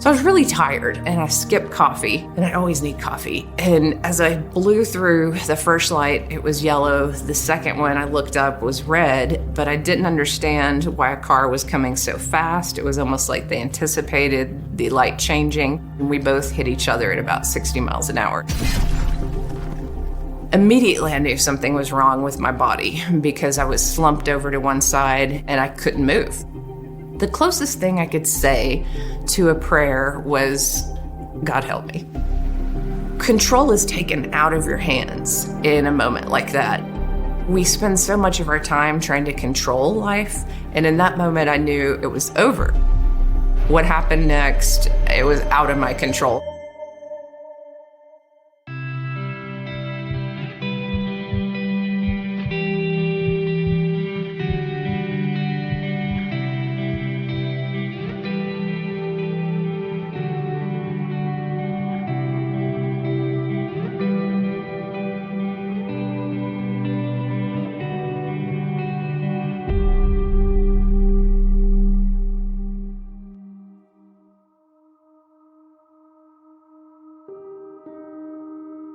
So I was really tired and I skipped coffee, and I always need coffee. And as I blew through the first light, it was yellow. The second one I looked up was red, but I didn't understand why a car was coming so fast. It was almost like they anticipated the light changing. And we both hit each other at about 60 miles an hour. Immediately, I knew something was wrong with my body because I was slumped over to one side and I couldn't move. The closest thing I could say to a prayer was, God help me. Control is taken out of your hands in a moment like that. We spend so much of our time trying to control life, and in that moment I knew it was over. What happened next, it was out of my control.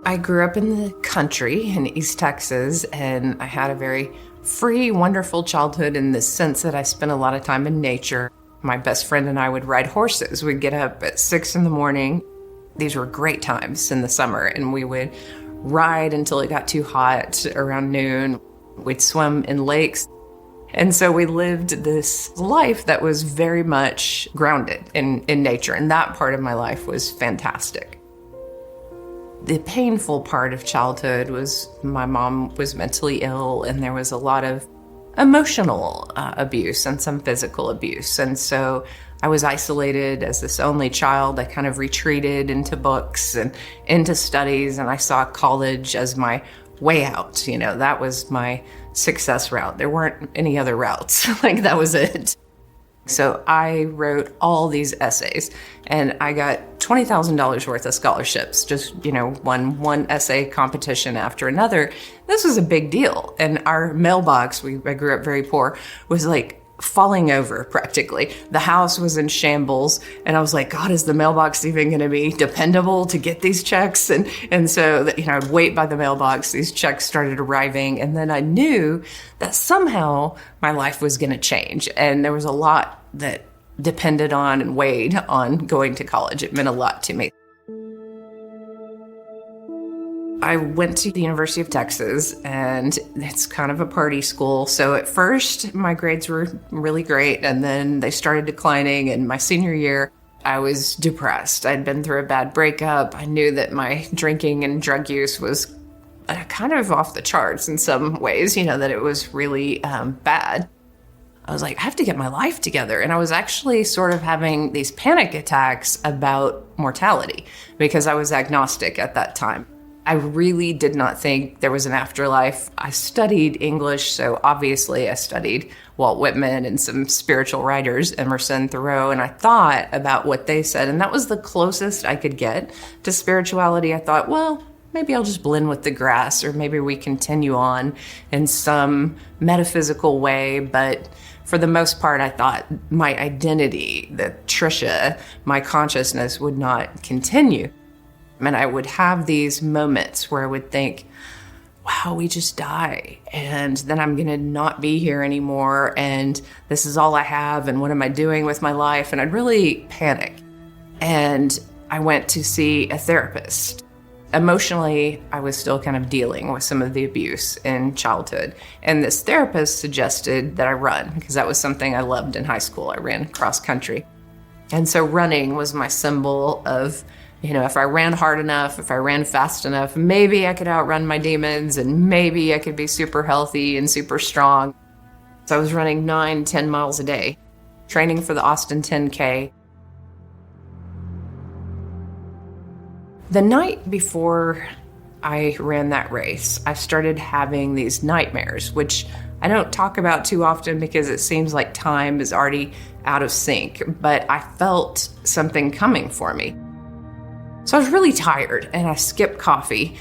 I grew up in the country in East Texas, and I had a very free, wonderful childhood in the sense that I spent a lot of time in nature. My best friend and I would ride horses. We'd get up at 6 in the morning. These were great times in the summer, and we would ride until it got too hot around noon. We'd swim in lakes. And so we lived this life that was very much grounded in nature, and that part of my life was fantastic. The painful part of childhood was my mom was mentally ill, and there was a lot of emotional abuse and some physical abuse. And so I was isolated as this only child. I kind of retreated into books and into studies, and I saw college as my way out. You know, that was my success route. There weren't any other routes. Like, that was it. So I wrote all these essays, and I got $20,000 worth of scholarships, just, won one essay competition after another. This was a big deal. And our mailbox, I grew up very poor, was like falling over practically. The house was in shambles, and I was like, God, is the mailbox even going to be dependable to get these checks? And so, I'd wait by the mailbox. These checks started arriving, and then I knew that somehow my life was going to change. And there was a lot that depended on and weighed on going to college. It meant a lot to me. I went to the University of Texas, and it's kind of a party school. So at first, my grades were really great, and then they started declining. And my senior year, I was depressed. I'd been through a bad breakup. I knew that my drinking and drug use was kind of off the charts in some ways, that it was really bad. I was like, I have to get my life together. And I was actually sort of having these panic attacks about mortality because I was agnostic at that time. I really did not think there was an afterlife. I studied English, so obviously I studied Walt Whitman and some spiritual writers, Emerson, Thoreau, and I thought about what they said, and that was the closest I could get to spirituality. I thought, well, maybe I'll just blend with the grass, or maybe we continue on in some metaphysical way, but for the most part, I thought my identity, the Trisha, my consciousness would not continue. And I would have these moments where I would think, wow, we just die. And then I'm going to not be here anymore. And this is all I have. And what am I doing with my life? And I'd really panic. And I went to see a therapist. Emotionally, I was still kind of dealing with some of the abuse in childhood. And this therapist suggested that I run because that was something I loved in high school. I ran cross country. And so running was my symbol of, if I ran hard enough, if I ran fast enough, maybe I could outrun my demons and maybe I could be super healthy and super strong. So I was running 9-10 miles a day, training for the Austin 10K. The night before I ran that race, I started having these nightmares, which I don't talk about too often because it seems like time is already out of sync, but I felt something coming for me. So I was really tired, and I skipped coffee.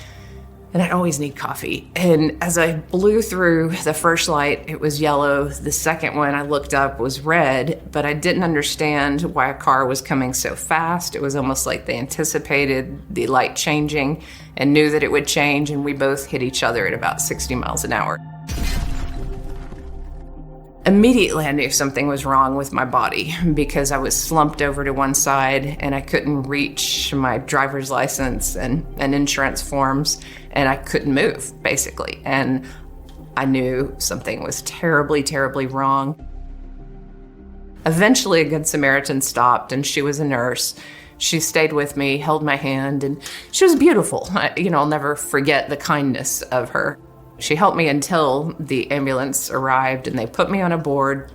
and I always need coffee. And as I blew through the first light, it was yellow. The second one I looked up was red, but I didn't understand why a car was coming so fast. It was almost like they anticipated the light changing and knew that it would change, and we both hit each other at about 60 miles an hour. Immediately, I knew something was wrong with my body because I was slumped over to one side and I couldn't reach my driver's license and insurance forms, and I couldn't move, basically. And I knew something was terribly, terribly wrong. Eventually, a Good Samaritan stopped, and she was a nurse. She stayed with me, held my hand, and she was beautiful. I'll never forget the kindness of her. She helped me until the ambulance arrived and they put me on a board.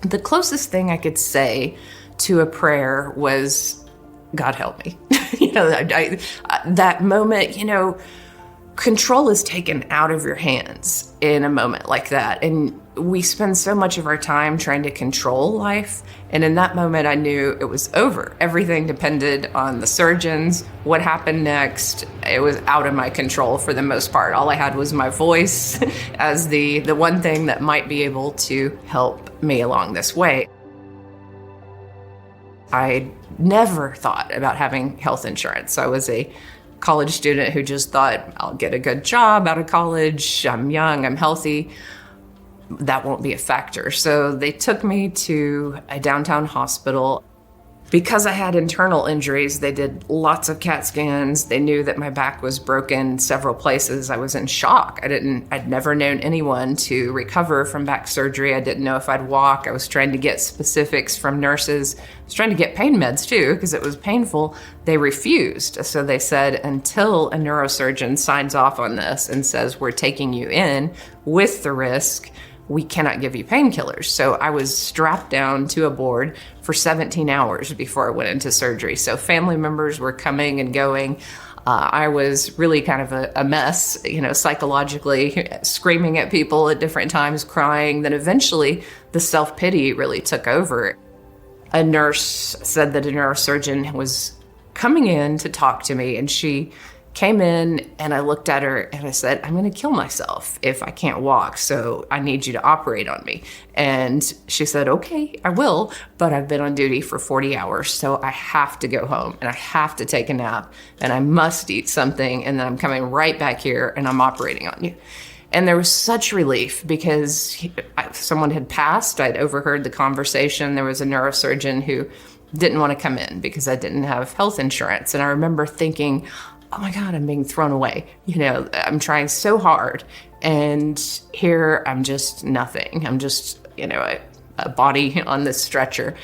The closest thing I could say to a prayer was, God help me. That moment, control is taken out of your hands in a moment like that. And we spend so much of our time trying to control life. And in that moment, I knew it was over. Everything depended on the surgeons, what happened next. It was out of my control for the most part. All I had was my voice as the one thing that might be able to help me along this way. I never thought about having health insurance. I was a college student who just thought, I'll get a good job out of college. I'm young, I'm healthy. That won't be a factor. So they took me to a downtown hospital. Because I had internal injuries, they did lots of CAT scans. They knew that my back was broken several places. I was in shock. I'd never known anyone to recover from back surgery. I didn't know if I'd walk. I was trying to get specifics from nurses. I was trying to get pain meds too, because it was painful. They refused. So they said, until a neurosurgeon signs off on this and says, we're taking you in with the risk, we cannot give you painkillers. So I was strapped down to a board for 17 hours before I went into surgery. So family members were coming and going. I was really kind of a mess, psychologically, screaming at people at different times, crying. Then eventually the self-pity really took over. A nurse said that a neurosurgeon was coming in to talk to me, and she came in and I looked at her and I said, I'm going to kill myself if I can't walk, so I need you to operate on me. And she said, okay, I will, but I've been on duty for 40 hours, so I have to go home and I have to take a nap and I must eat something, and then I'm coming right back here and I'm operating on you. And there was such relief because someone had passed. I'd overheard the conversation. There was a neurosurgeon who didn't want to come in because I didn't have health insurance. And I remember thinking, oh my God, I'm being thrown away. I'm trying so hard, and here I'm just nothing. I'm just, a body on this stretcher.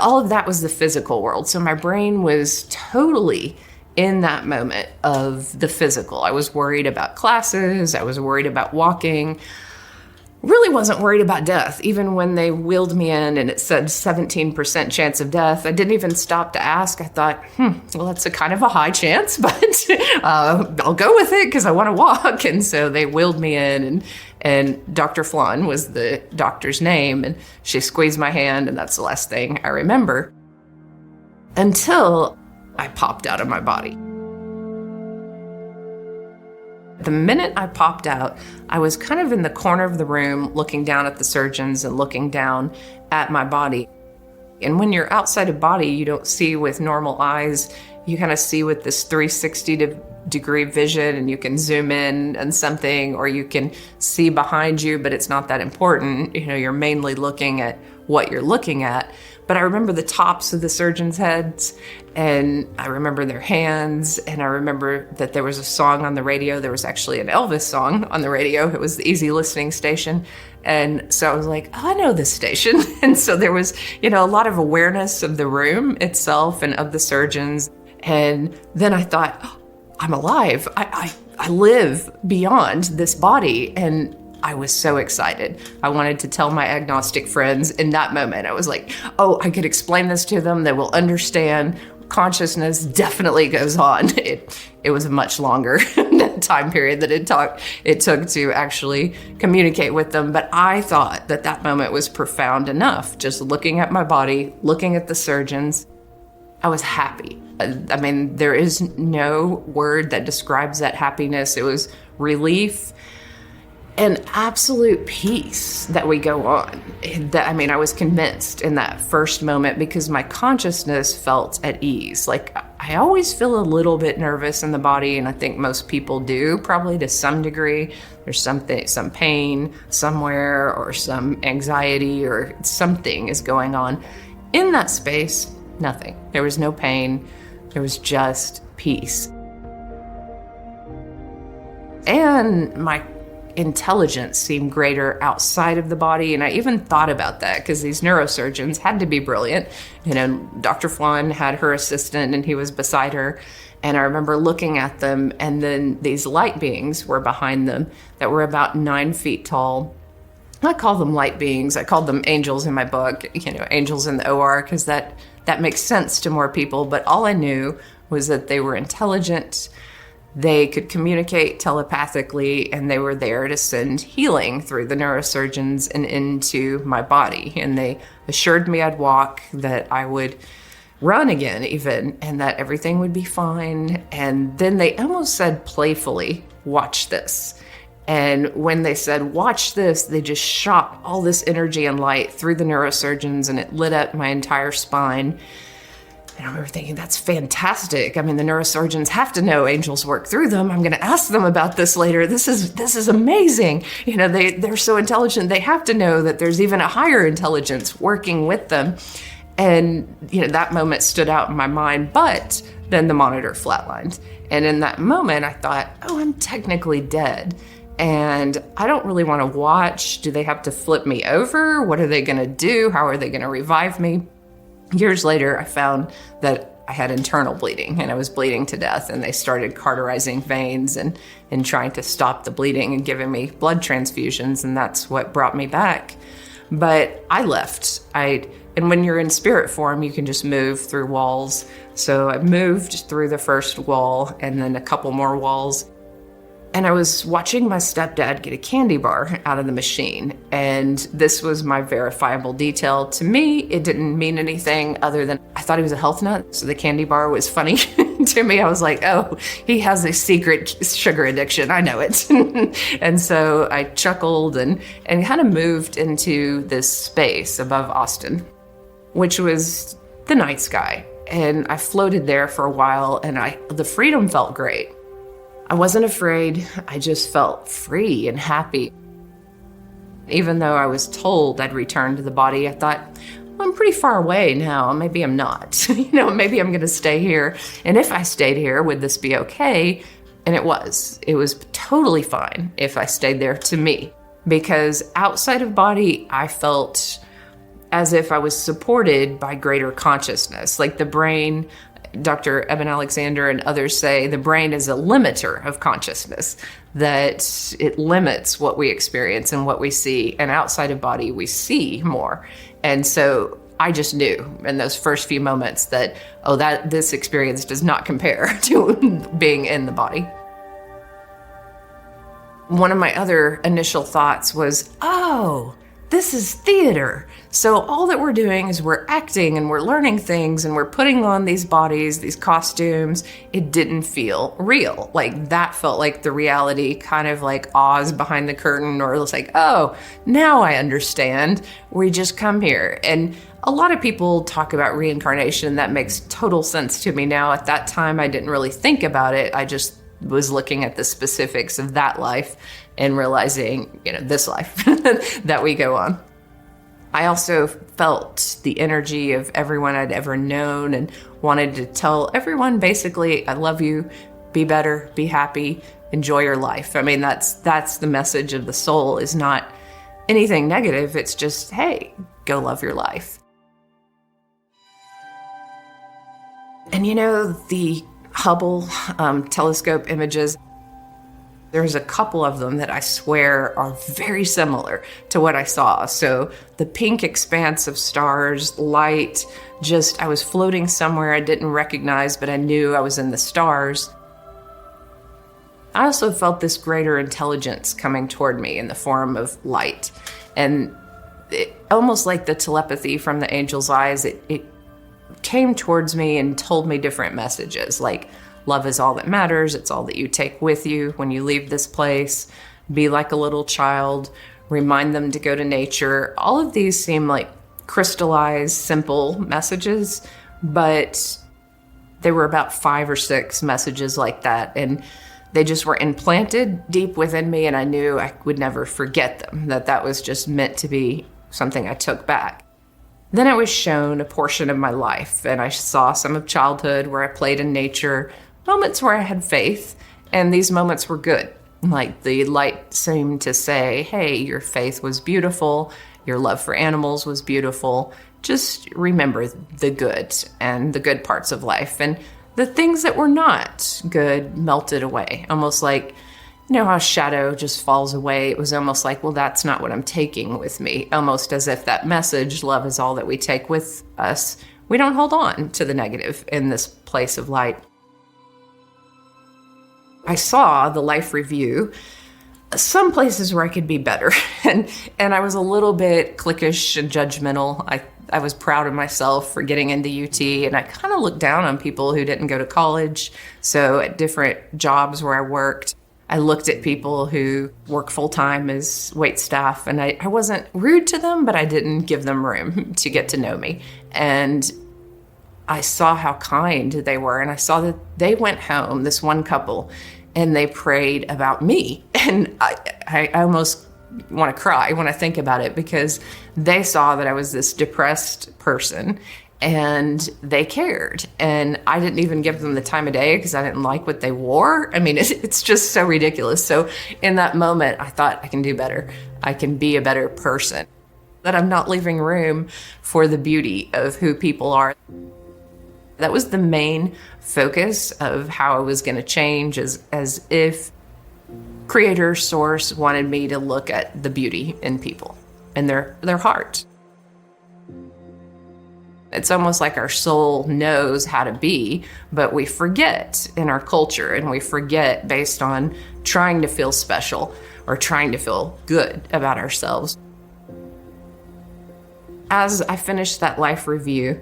All of that was the physical world. So my brain was totally in that moment of the physical. I was worried about classes. I was worried about walking. Really wasn't worried about death. Even when they wheeled me in and it said 17% chance of death, I didn't even stop to ask. I thought, well, that's a kind of a high chance, but I'll go with it because I want to walk. And so they wheeled me in, and Dr. Flan was the doctor's name, and she squeezed my hand, and that's the last thing I remember until I popped out of my body. The minute I popped out, I was kind of in the corner of the room looking down at the surgeons and looking down at my body. And when you're outside of body, you don't see with normal eyes. You kind of see with this 360-degree vision, and you can zoom in on something, or you can see behind you, but it's not that important. You're mainly looking at what you're looking at. But I remember the tops of the surgeons' heads, and I remember their hands, and I remember that there was a song on the radio. There was actually an Elvis song on the radio. It was the easy listening station. And so I was like, oh, I know this station. And so there was, a lot of awareness of the room itself and of the surgeons. And then I thought, oh, I'm alive. I live beyond this body. And I was so excited. I wanted to tell my agnostic friends in that moment. I was like, oh, I could explain this to them. They will understand. Consciousness definitely goes on. It was a much longer time period that it took to actually communicate with them. But I thought that moment was profound enough. Just looking at my body, looking at the surgeons. I was happy. I mean, there is no word that describes that happiness. It was relief and absolute peace that we go on. I was convinced in that first moment because my consciousness felt at ease. Like, I always feel a little bit nervous in the body, and I think most people do, probably to some degree. There's some pain somewhere, or some anxiety, or something is going on. In that space, nothing. There was no pain. There was just peace. And my intelligence seemed greater outside of the body. And I even thought about that because these neurosurgeons had to be brilliant. Dr. Flan had her assistant and he was beside her. And I remember looking at them, and then these light beings were behind them that were about 9 feet tall. I call them light beings. I called them angels in my book, angels in the OR, because that makes sense to more people. But all I knew was that they were intelligent. They could communicate telepathically, and they were there to send healing through the neurosurgeons and into my body. And they assured me I'd walk, that I would run again even, and that everything would be fine. And then they almost said playfully, "Watch this." And when they said, "Watch this," they just shot all this energy and light through the neurosurgeons, and it lit up my entire spine. And I remember thinking, that's fantastic. I mean, the neurosurgeons have to know angels work through them. I'm going to ask them about this later. This is amazing. They're so intelligent. They have to know that there's even a higher intelligence working with them. And, that moment stood out in my mind. But then the monitor flatlined. And in that moment, I thought, oh, I'm technically dead. And I don't really want to watch. Do they have to flip me over? What are they going to do? How are they going to revive me? Years later, I found that I had internal bleeding and I was bleeding to death, and they started cauterizing veins and trying to stop the bleeding and giving me blood transfusions, and that's what brought me back. But I left. And when you're in spirit form, you can just move through walls. So I moved through the first wall and then a couple more walls. And I was watching my stepdad get a candy bar out of the machine. And this was my verifiable detail. To me, it didn't mean anything other than I thought he was a health nut. So the candy bar was funny to me. I was like, oh, he has a secret sugar addiction. I know it. And so I chuckled and kind of moved into this space above Austin, which was the night sky. And I floated there for a while, and the freedom felt great. I wasn't afraid. I just felt free and happy. Even though I was told I'd return to the body, I thought, well, I'm pretty far away now. Maybe I'm not. Maybe I'm going to stay here. And if I stayed here, would this be okay? And it was. It was totally fine if I stayed there, to me. Because outside of body, I felt as if I was supported by greater consciousness. Like the brain, Dr. Eben Alexander and others say the brain is a limiter of consciousness, that it limits what we experience and what we see. And outside of body, we see more. And so I just knew in those first few moments that, this experience does not compare to being in the body. One of my other initial thoughts was, this is theater. So all that we're doing is we're acting and we're learning things and we're putting on these bodies, these costumes. It didn't feel real. Like that felt like the reality, kind of like Oz behind the curtain, or it was like, oh, now I understand. We just come here. And a lot of people talk about reincarnation. That makes total sense to me now. At that time, I didn't really think about it. I just was looking at the specifics of that life and realizing, this life that we go on. I also felt the energy of everyone I'd ever known and wanted to tell everyone basically, I love you, be better, be happy, enjoy your life. I mean, that's the message of the soul, is not anything negative. It's just, hey, go love your life. And the Hubble telescope images, there's a couple of them that I swear are very similar to what I saw. So the pink expanse of stars, light, I was floating somewhere I didn't recognize, but I knew I was in the stars. I also felt this greater intelligence coming toward me in the form of light. And almost like the telepathy from the angel's eyes, it came towards me and told me different messages, like love is all that matters. It's all that you take with you when you leave this place. Be like a little child. Remind them to go to nature. All of these seem like crystallized, simple messages, but there were about 5 or 6 messages like that. And they just were implanted deep within me, and I knew I would never forget them, that was just meant to be something I took back. Then I was shown a portion of my life, and I saw some of childhood where I played in nature, moments where I had faith, and these moments were good. Like the light seemed to say, hey, your faith was beautiful, your love for animals was beautiful. Just remember the good and the good parts of life. And the things that were not good melted away, almost like, you know how shadow just falls away? It was almost like, well, that's not what I'm taking with me. Almost as if that message, love is all that we take with us. We don't hold on to the negative in this place of light. I saw the life review, some places where I could be better. And I was a little bit cliquish and judgmental. I was proud of myself for getting into UT, and I kind of looked down on people who didn't go to college. So at different jobs where I worked, I looked at people who work full-time as wait staff, and I wasn't rude to them, but I didn't give them room to get to know me. And I saw how kind they were, and I saw that they went home, this one couple, and they prayed about me. And I almost want to cry when I think about it, because they saw that I was this depressed person and they cared. And I didn't even give them the time of day because I didn't like what they wore. I mean, it's just so ridiculous. So in that moment, I thought I can do better. I can be a better person. That I'm not leaving room for the beauty of who people are. That was the main focus of how I was going to change, as if Creator Source wanted me to look at the beauty in people and their heart. It's almost like our soul knows how to be, but we forget in our culture, and we forget based on trying to feel special or trying to feel good about ourselves. As I finished that life review,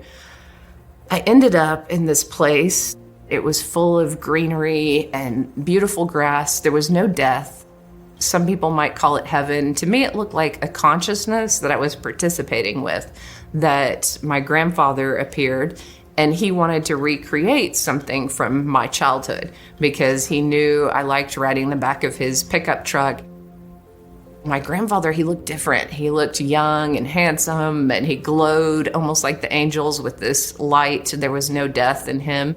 I ended up in this place. It was full of greenery and beautiful grass. There was no death. Some people might call it heaven. To me, it looked like a consciousness that I was participating with, that my grandfather appeared, and he wanted to recreate something from my childhood because he knew I liked riding the back of his pickup truck. My grandfather, he looked different. He looked young and handsome, and he glowed almost like the angels with this light. There was no death in him.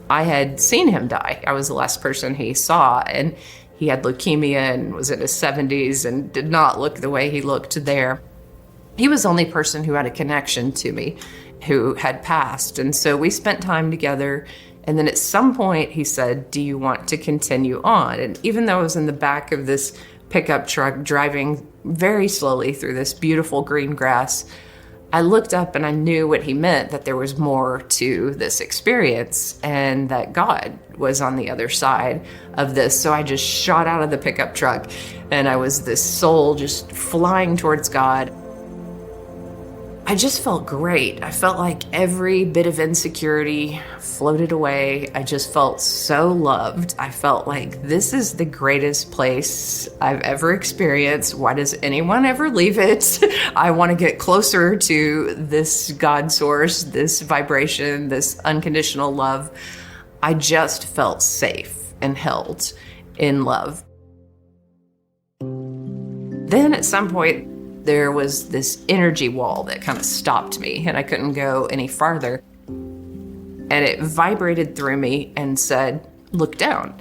I had seen him die. I was the last person he saw, and he had leukemia and was in his 70s and did not look the way he looked there. He was the only person who had a connection to me, who had passed. And so we spent time together. And then at some point he said, do you want to continue on? And even though I was in the back of this pickup truck driving very slowly through this beautiful green grass, I looked up and I knew what he meant, that there was more to this experience and that God was on the other side of this. So I just shot out of the pickup truck, and I was this soul just flying towards God. I just felt great. I felt like every bit of insecurity floated away. I just felt so loved. I felt like this is the greatest place I've ever experienced. Why does anyone ever leave it? I want to get closer to this God source, this vibration, this unconditional love. I just felt safe and held in love. Then at some point, there was this energy wall that kind of stopped me, and I couldn't go any farther. And it vibrated through me and said, look down.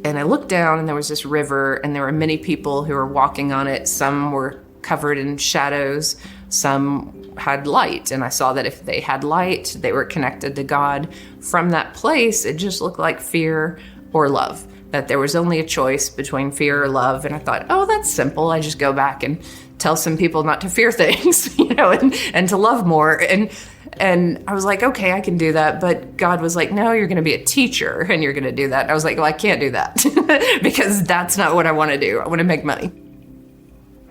And I looked down, and there was this river, and there were many people who were walking on it. Some were covered in shadows, some had light. And I saw that if they had light, they were connected to God. From that place, it just looked like fear or love, that there was only a choice between fear or love. And I thought, oh, that's simple. I just go back and tell some people not to fear things, and to love more. And I was like, okay, I can do that. But God was like, no, you're going to be a teacher and you're going to do that. And I was like, well, I can't do that because that's not what I want to do. I want to make money.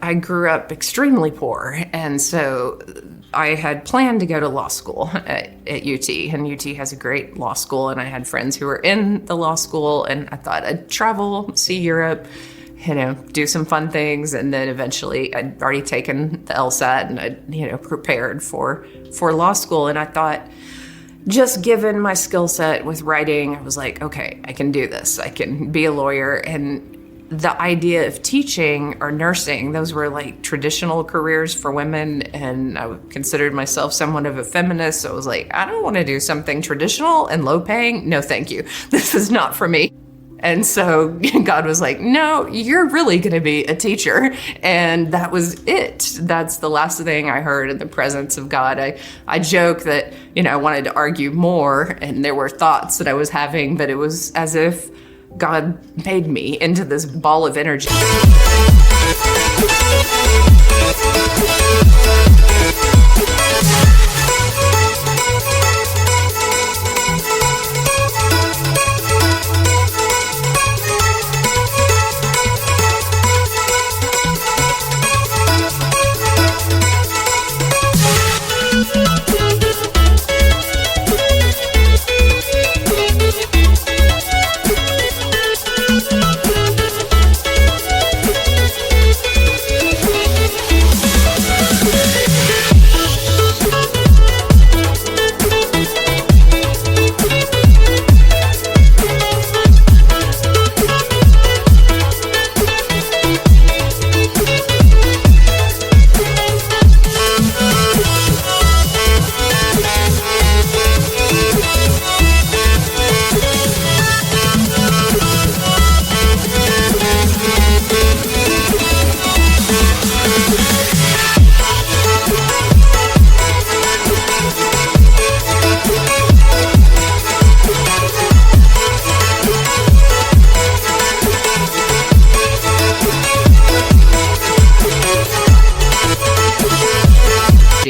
I grew up extremely poor. And so I had planned to go to law school at UT, and UT has a great law school, and I had friends who were in the law school, and I thought I'd travel, see Europe, do some fun things, and then eventually I'd already taken the LSAT and I'd, prepared for law school, and I thought, just given my skill set with writing, I was like, okay, I can do this. I can be a lawyer. And the idea of teaching or nursing, those were like traditional careers for women. And I considered myself somewhat of a feminist. So I was like, I don't want to do something traditional and low paying. No, thank you. This is not for me. And so God was like, no, you're really going to be a teacher. And that was it. That's the last thing I heard in the presence of God. I joke that, I wanted to argue more, and there were thoughts that I was having, but it was as if God made me into this ball of energy.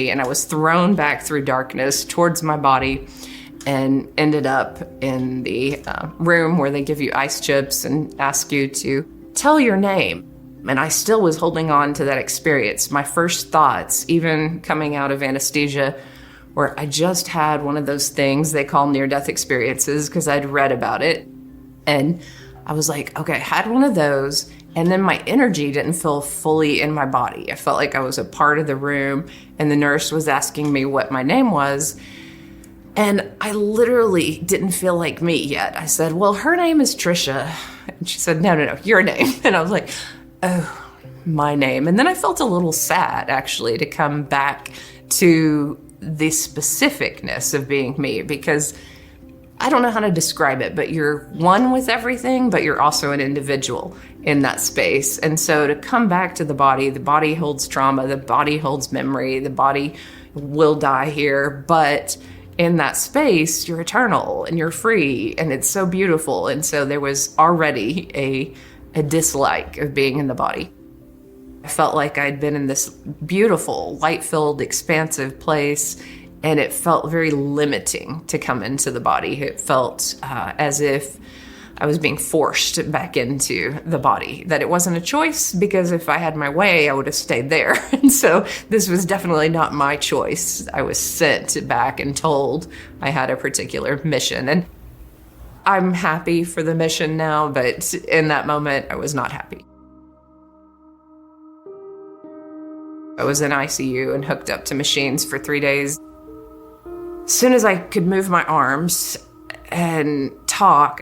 And I was thrown back through darkness towards my body and ended up in the room where they give you ice chips and ask you to tell your name. And I still was holding on to that experience. My first thoughts, even coming out of anesthesia, were I just had one of those things they call near-death experiences because I'd read about it. And I was like, okay, I had one of those. And then my energy didn't feel fully in my body. I felt like I was a part of the room, and the nurse was asking me what my name was. And I literally didn't feel like me yet. I said, well, her name is Trisha. And she said, no, your name. And I was like, oh, my name. And then I felt a little sad, actually, to come back to the specificness of being me, because I don't know how to describe it, but you're one with everything, but you're also an individual in that space. And so to come back to the body holds trauma, the body holds memory, the body will die here, but in that space, you're eternal and you're free, and it's so beautiful. And so there was already a dislike of being in the body. I felt like I'd been in this beautiful, light-filled, expansive place, and it felt very limiting to come into the body. It felt as if I was being forced back into the body, that it wasn't a choice, because if I had my way, I would have stayed there. And so this was definitely not my choice. I was sent back and told I had a particular mission. And I'm happy for the mission now, but in that moment, I was not happy. I was in ICU and hooked up to machines for 3 days. As soon as I could move my arms and talk,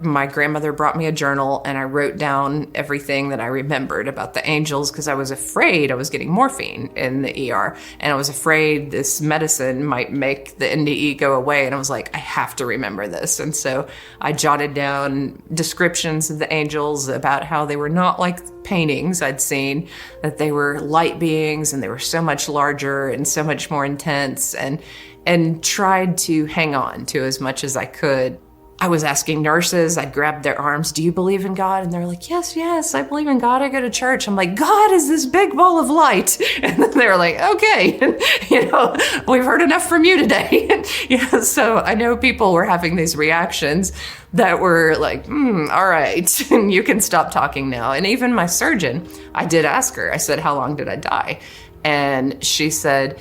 my grandmother brought me a journal, and I wrote down everything that I remembered about the angels, because I was afraid I was getting morphine in the ER, and I was afraid this medicine might make the NDE go away, and I was like, I have to remember this. And so I jotted down descriptions of the angels, about how they were not like paintings I'd seen, that they were light beings, and they were so much larger and so much more intense, and tried to hang on to as much as I could. I was asking nurses, I'd grab their arms, do you believe in God? And they're like, yes, I believe in God. I go to church. I'm like, God is this big ball of light. And then they're like, okay, we've heard enough from you today. So I know people were having these reactions that were like, all right, and you can stop talking now. And even my surgeon, I did ask her, I said, how long did I die? And she said,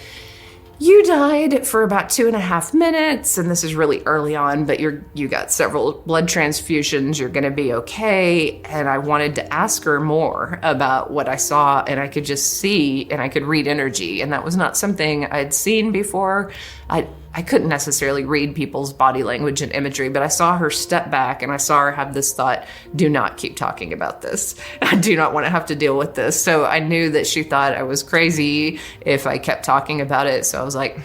you died for about 2.5 minutes, and this is really early on, but you got several blood transfusions. You're going to be okay. And I wanted to ask her more about what I saw, and I could just see and I could read energy. And that was not something I'd seen before. I couldn't necessarily read people's body language and imagery, but I saw her step back and I saw her have this thought, do not keep talking about this. I do not want to have to deal with this. So I knew that she thought I was crazy if I kept talking about it. So I was like,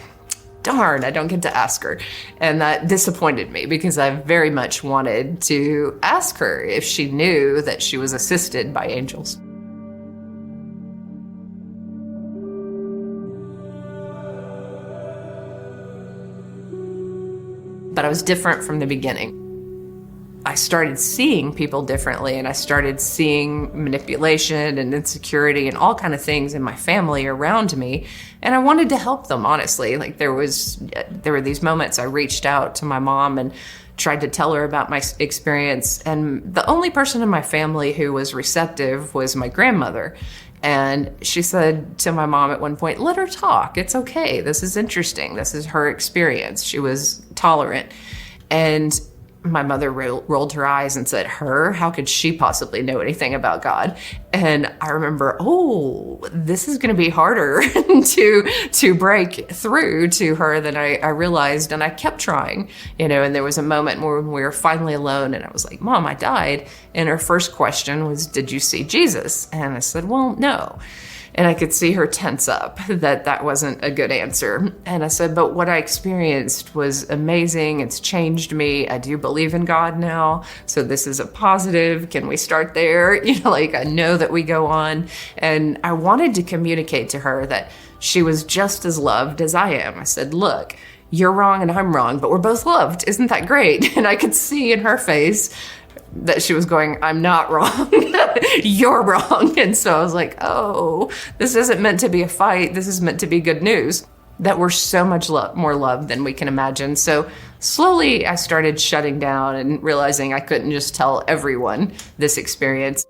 darn, I don't get to ask her. And that disappointed me because I very much wanted to ask her if she knew that she was assisted by angels. But I was different from the beginning. I started seeing people differently, and I started seeing manipulation and insecurity and all kind of things in my family around me. And I wanted to help them, honestly. Like there were these moments I reached out to my mom and tried to tell her about my experience. And the only person in my family who was receptive was my grandmother. And she said to my mom at one point, let her talk. It's okay. This is interesting. This is her experience. She was tolerant. And my mother rolled her eyes and said, her? How could she possibly know anything about God? And I remember, this is going to be harder to break through to her than I realized. And I kept trying, and there was a moment where we were finally alone and I was like, Mom, I died. And her first question was, did you see Jesus? And I said, well, no. And I could see her tense up, that wasn't a good answer. And I said, but what I experienced was amazing. It's changed me. I do believe in God now. So this is a positive. Can we start there? I know that we go on. And I wanted to communicate to her that she was just as loved as I am. I said, look, you're wrong and I'm wrong, but we're both loved. Isn't that great? And I could see in her face that she was going, I'm not wrong. You're wrong. And so I was like, this isn't meant to be a fight. This is meant to be good news, that we're so much more loved than we can imagine. So slowly I started shutting down and realizing I couldn't just tell everyone this experience.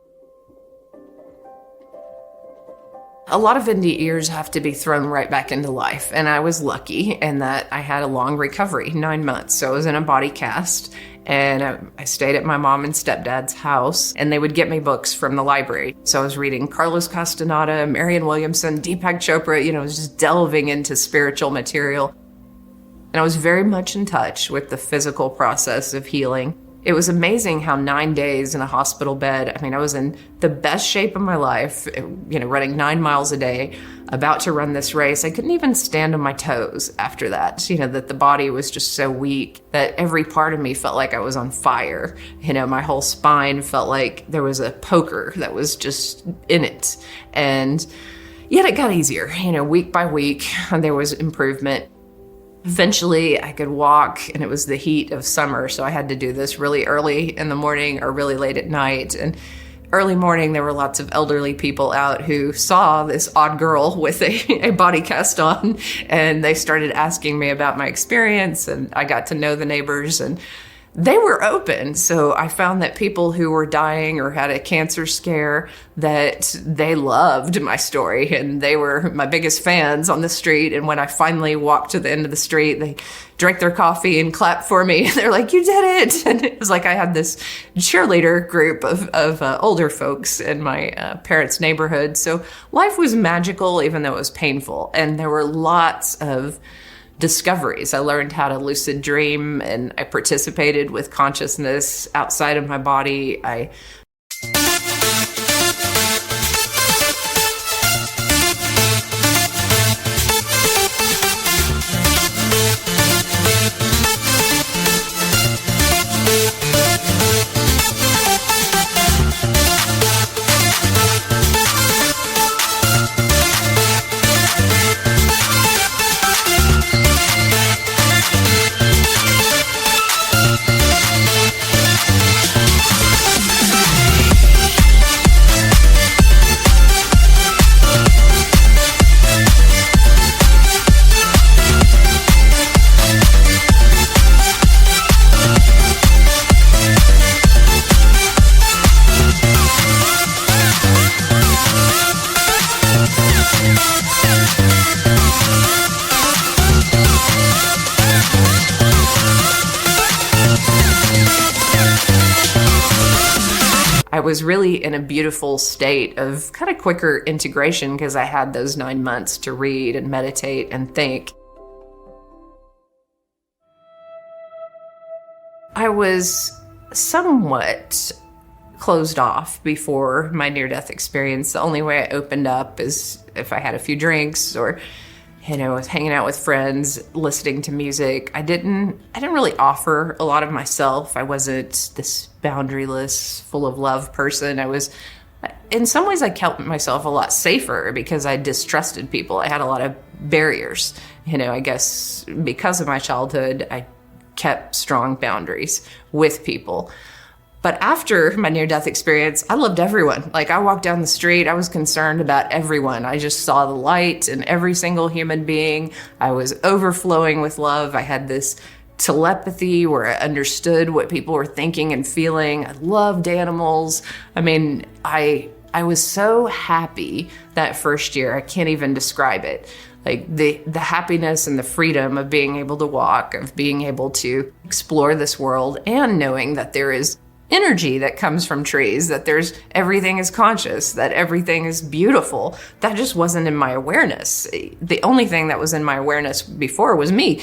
A lot of NDErs have to be thrown right back into life. And I was lucky in that I had a long recovery, 9 months. So I was in a body cast. And I stayed at my mom and stepdad's house, and they would get me books from the library. So I was reading Carlos Castaneda, Marianne Williamson, Deepak Chopra, I was just delving into spiritual material. And I was very much in touch with the physical process of healing. It was amazing how 9 days in a hospital bed, I was in the best shape of my life, running 9 miles a day, about to run this race. I couldn't even stand on my toes after that, that the body was just so weak that every part of me felt like I was on fire. My whole spine felt like there was a poker that was just in it. And yet it got easier, week by week, and there was improvement. Eventually I could walk, and it was the heat of summer, so I had to do this really early in the morning or really late at night. And early morning, there were lots of elderly people out who saw this odd girl with a body cast on, and they started asking me about my experience, and I got to know the neighbors, and they were open. So I found that people who were dying or had a cancer scare, that they loved my story, and they were my biggest fans on the street. And when I finally walked to the end of the street, they drank their coffee and clapped for me. They're like, you did it. And it was like I had this cheerleader group of older folks in my parents' neighborhood. So life was magical, even though it was painful. And there were lots of discoveries. I learned how to lucid dream, and I participated with consciousness outside of my body. was really in a beautiful state of kind of quicker integration because I had those 9 months to read and meditate and think. I was somewhat closed off before my near-death experience. The only way I opened up is if I had a few drinks or, was hanging out with friends, listening to music. I didn't really offer a lot of myself. I wasn't this boundaryless, full of love person. In some ways, I kept myself a lot safer because I distrusted people. I had a lot of barriers. I guess because of my childhood, I kept strong boundaries with people. But after my near-death experience, I loved everyone. Like, I walked down the street, I was concerned about everyone. I just saw the light in every single human being. I was overflowing with love. I had this telepathy where I understood what people were thinking and feeling. I loved animals. I was so happy that first year. I can't even describe it. Like the happiness and the freedom of being able to walk, of being able to explore this world, and knowing that there is energy that comes from trees, that everything is conscious, that everything is beautiful. That just wasn't in my awareness. The only thing that was in my awareness before was me,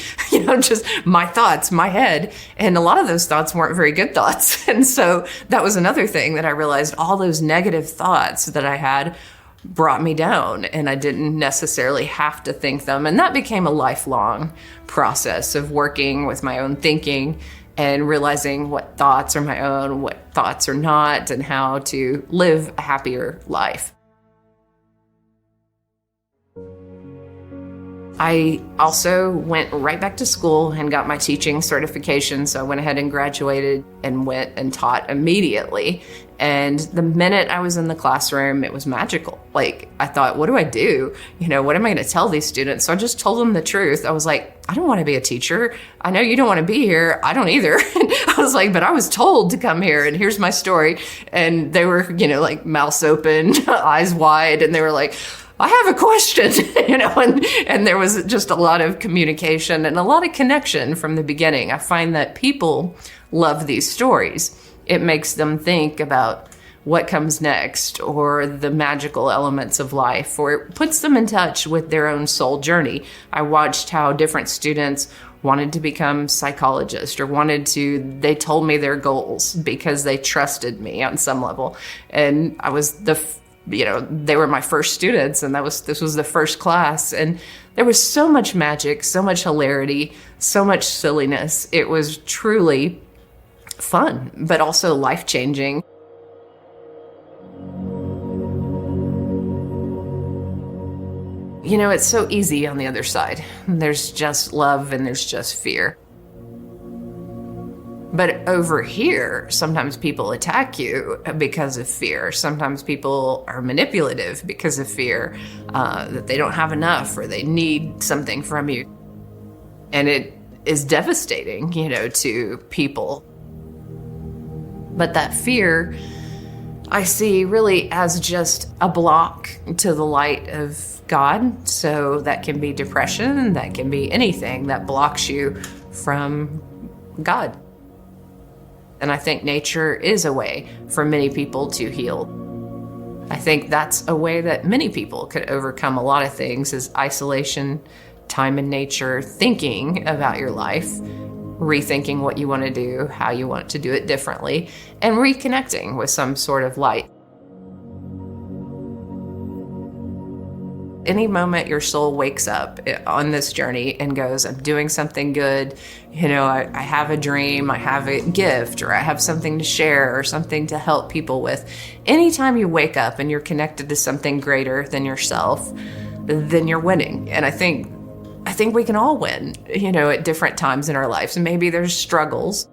just my thoughts, my head. And a lot of those thoughts weren't very good thoughts. And so that was another thing that I realized, all those negative thoughts that I had brought me down, and I didn't necessarily have to think them. And that became a lifelong process of working with my own thinking and realizing what thoughts are my own, what thoughts are not, and how to live a happier life. I also went right back to school and got my teaching certification. So I went ahead and graduated and went and taught immediately. And the minute I was in the classroom, it was magical. Like, I thought, what do I do? What am I going to tell these students? So I just told them the truth. I was like, I don't want to be a teacher. I know you don't want to be here. I don't either. I was like, but I was told to come here, and here's my story. And they were, like mouths open, eyes wide, and they were like, I have a question, and there was just a lot of communication and a lot of connection from the beginning. I find that people love these stories. It makes them think about what comes next, or the magical elements of life, or it puts them in touch with their own soul journey. I watched how different students wanted to become psychologists, or they told me their goals because they trusted me on some level. And I was they were my first students, and this was the first class, and there was so much magic, so much hilarity, so much silliness. It was truly fun, but also life-changing. It's so easy on the other side. There's just love and there's just fear. But over here, sometimes people attack you because of fear. Sometimes people are manipulative because of fear, that they don't have enough or they need something from you. And it is devastating, to people. But that fear, I see really as just a block to the light of God. So that can be depression, that can be anything that blocks you from God. And I think nature is a way for many people to heal. I think that's a way that many people could overcome a lot of things, is isolation, time in nature, thinking about your life, rethinking what you want to do, how you want to do it differently, and reconnecting with some sort of light. Any moment your soul wakes up on this journey and goes, I'm doing something good, I have a dream, I have a gift, or I have something to share or something to help people with. Anytime you wake up and you're connected to something greater than yourself, then you're winning. And I think we can all win, at different times in our lives. And maybe there's struggles,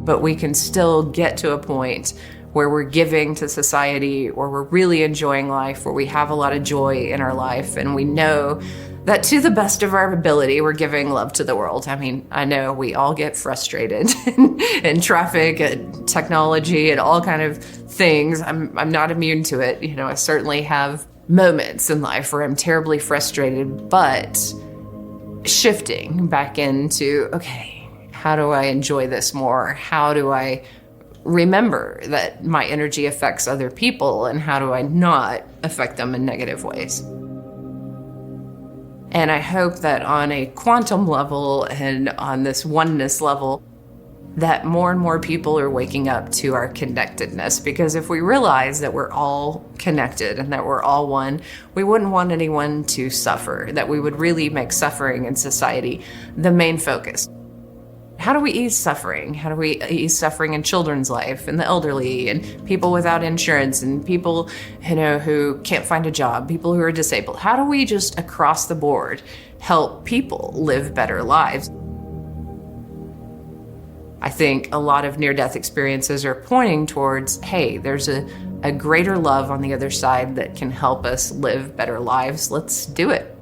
but we can still get to a point where we're giving to society, or we're really enjoying life, where we have a lot of joy in our life, and we know that to the best of our ability, we're giving love to the world. I know we all get frustrated in traffic and technology and all kind of things. I'm not immune to it. I certainly have moments in life where I'm terribly frustrated, but shifting back into, okay, How do I enjoy this more? How do I remember that my energy affects other people, and how do I not affect them in negative ways? And I hope that on a quantum level and on this oneness level, that more and more people are waking up to our connectedness. Because if we realize that we're all connected and that we're all one, we wouldn't want anyone to suffer, that we would really make suffering in society the main focus. How do we ease suffering? How do we ease suffering in children's life and the elderly and people without insurance and people, who can't find a job, people who are disabled? How do we just across the board help people live better lives? I think a lot of near-death experiences are pointing towards, hey, there's a greater love on the other side that can help us live better lives. Let's do it.